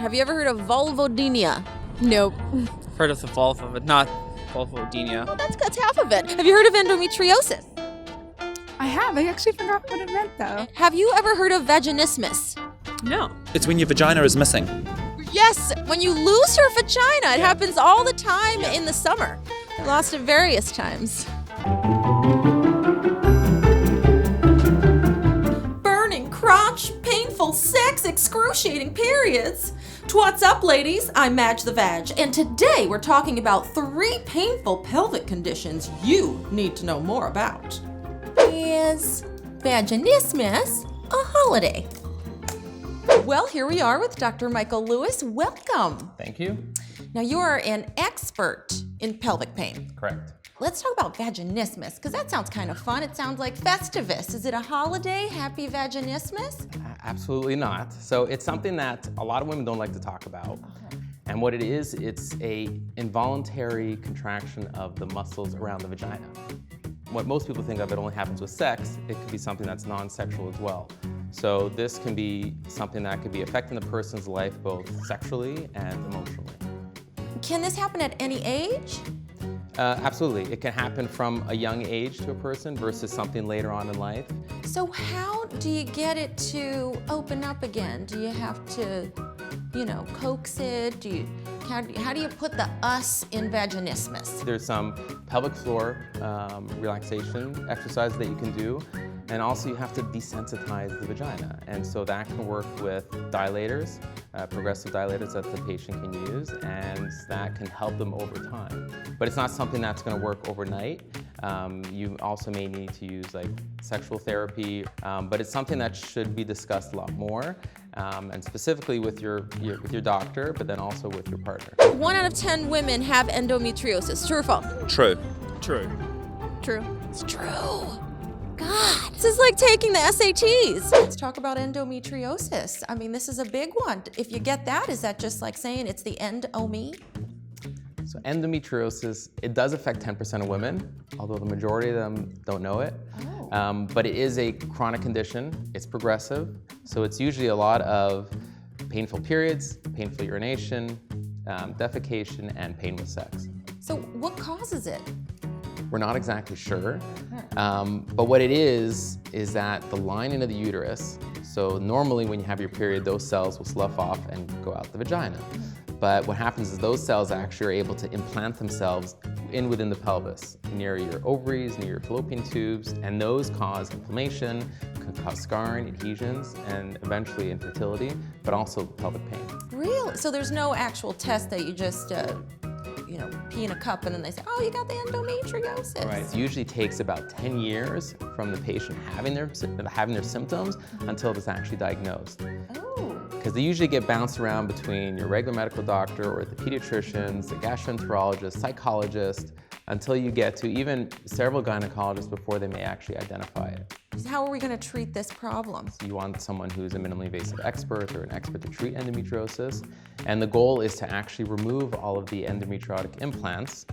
Have you ever heard of Vulvodynia? Nope. Heard of the vulva, but not Vulvodynia. Well, that's half of it. Have you heard of endometriosis? I have. I actually forgot what it meant, though. Have you ever heard of vaginismus? No. It's when your vagina is missing. Yes, when you lose your vagina. It happens all the time in the summer. I lost it various times. Burning crotch, painful sex, excruciating periods. What's up, ladies? I'm Madge the Vag, and today we're talking about 3 painful pelvic conditions you need to know more about. Is vaginismus a holiday? Well, here we are with Dr. Michael Lewis. Welcome. Thank you. Now, you are an expert in pelvic pain. Correct. Let's talk about vaginismus, because that sounds kind of fun. It sounds like Festivus. Is it a holiday? Happy Vaginismus? Absolutely not. So it's something that a lot of women don't like to talk about. And what it is, it's a involuntary contraction of the muscles around the vagina. What most people think of, it only happens with sex. It could be something that's non-sexual as well. So this can be something that could be affecting the person's life both sexually and emotionally. Can this happen at any age? Absolutely. It can happen from a young age to a person versus something later on in life. So how do you get it to open up again? Do you have to, coax it? How do you put the us in vaginismus? There's some pelvic floor relaxation exercises that you can do. And also you have to desensitize the vagina. And so that can work with dilators, progressive dilators that the patient can use, and that can help them over time. But it's not something that's gonna work overnight. You also may need to use like sexual therapy, but it's something that should be discussed a lot more, and specifically with your doctor, but then also with your partner. 1 out of 10 women have endometriosis. True or false? True. True. True. It's true. God, this is like taking the SATs. Let's talk about endometriosis. I mean, this is a big one. If you get that, is that just like saying it's the end o me? So endometriosis, it does affect 10% of women, although the majority of them don't know it. Oh. But it is a chronic condition. It's progressive. So it's usually a lot of painful periods, painful urination, defecation, and pain with sex. So what causes it? We're not exactly sure, but what it is that the lining of the uterus, so normally when you have your period, those cells will slough off and go out the vagina. But what happens is those cells actually are able to implant themselves within the pelvis, near your ovaries, near your fallopian tubes, and those cause inflammation, can cause scarring, adhesions, and eventually infertility, but also pelvic pain. Really? So there's no actual test that you just pee in a cup and then they say, oh, you got the endometriosis. Right. It usually takes about 10 years from the patient having their symptoms until it's actually diagnosed. Oh. Because they usually get bounced around between your regular medical doctor or the pediatricians, the gastroenterologist, psychologist, until you get to even several gynecologists before they may actually identify it. How are we going to treat this problem? So you want someone who's a minimally invasive expert or an expert to treat endometriosis. And the goal is to actually remove all of the endometriotic implants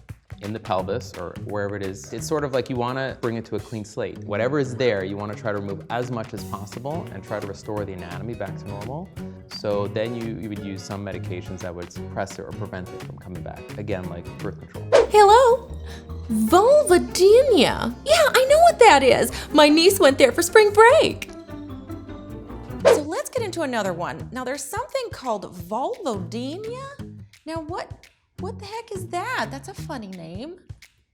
in the pelvis or wherever it is. It's sort of like you want to bring it to a clean slate. Whatever is there, you want to try to remove as much as possible and try to restore the anatomy back to normal. So then you would use some medications that would suppress it or prevent it from coming back. Again, like birth control. Hello? Vulvodynia. Yeah, I know what that is. My niece went there for spring break. So let's get into another one. Now there's something called Vulvodynia. Now what the heck is that? That's a funny name.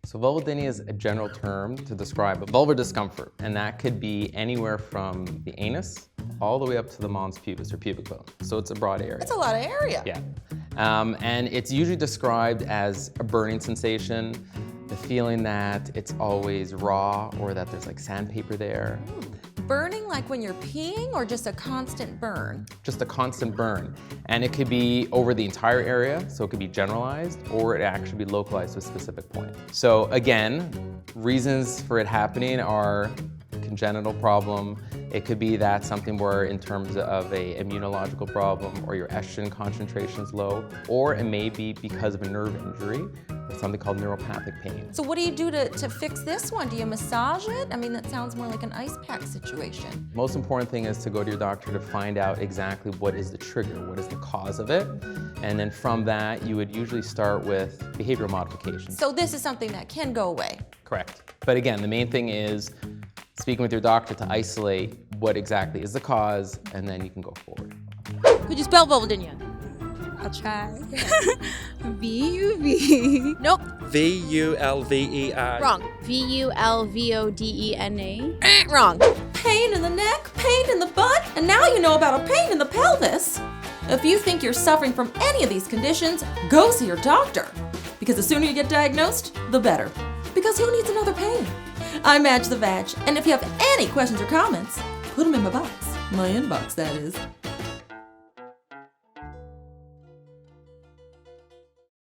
So vulvodynia is a general term to describe a vulvar discomfort, and that could be anywhere from the anus all the way up to the mons pubis or pubic bone. So it's a broad area. That's a lot of area. Yeah. And it's usually described as a burning sensation, the feeling that it's always raw or that there's like sandpaper there. Burning like when you're peeing or just a constant burn? Just a constant burn. And it could be over the entire area, so it could be generalized, or it actually be localized to a specific point. So again, reasons for it happening are congenital problem. It could be that something where in terms of a immunological problem or your estrogen concentration is low, or it may be because of a nerve injury, something called neuropathic pain. So what do you do to fix this one? Do you massage it? I mean, that sounds more like an ice pack situation. Most important thing is to go to your doctor to find out exactly what is the trigger, what is the cause of it, and then from that you would usually start with behavioral modifications. So this is something that can go away. Correct. But again, the main thing is speaking with your doctor to isolate what exactly is the cause, and then you can go forward. Could you spell Vulvodynia? I'll try. V-U-V. Nope. V-U-L-V-E-I. Wrong. V-U-L-V-O-D-E-N-A. Wrong. Pain in the neck, pain in the butt, and now you know about a pain in the pelvis. If you think you're suffering from any of these conditions, go see your doctor. Because the sooner you get diagnosed, the better. Because who needs another pain? I'm Madge the Vag, and if you have any questions or comments, put them in my box. My inbox, that is.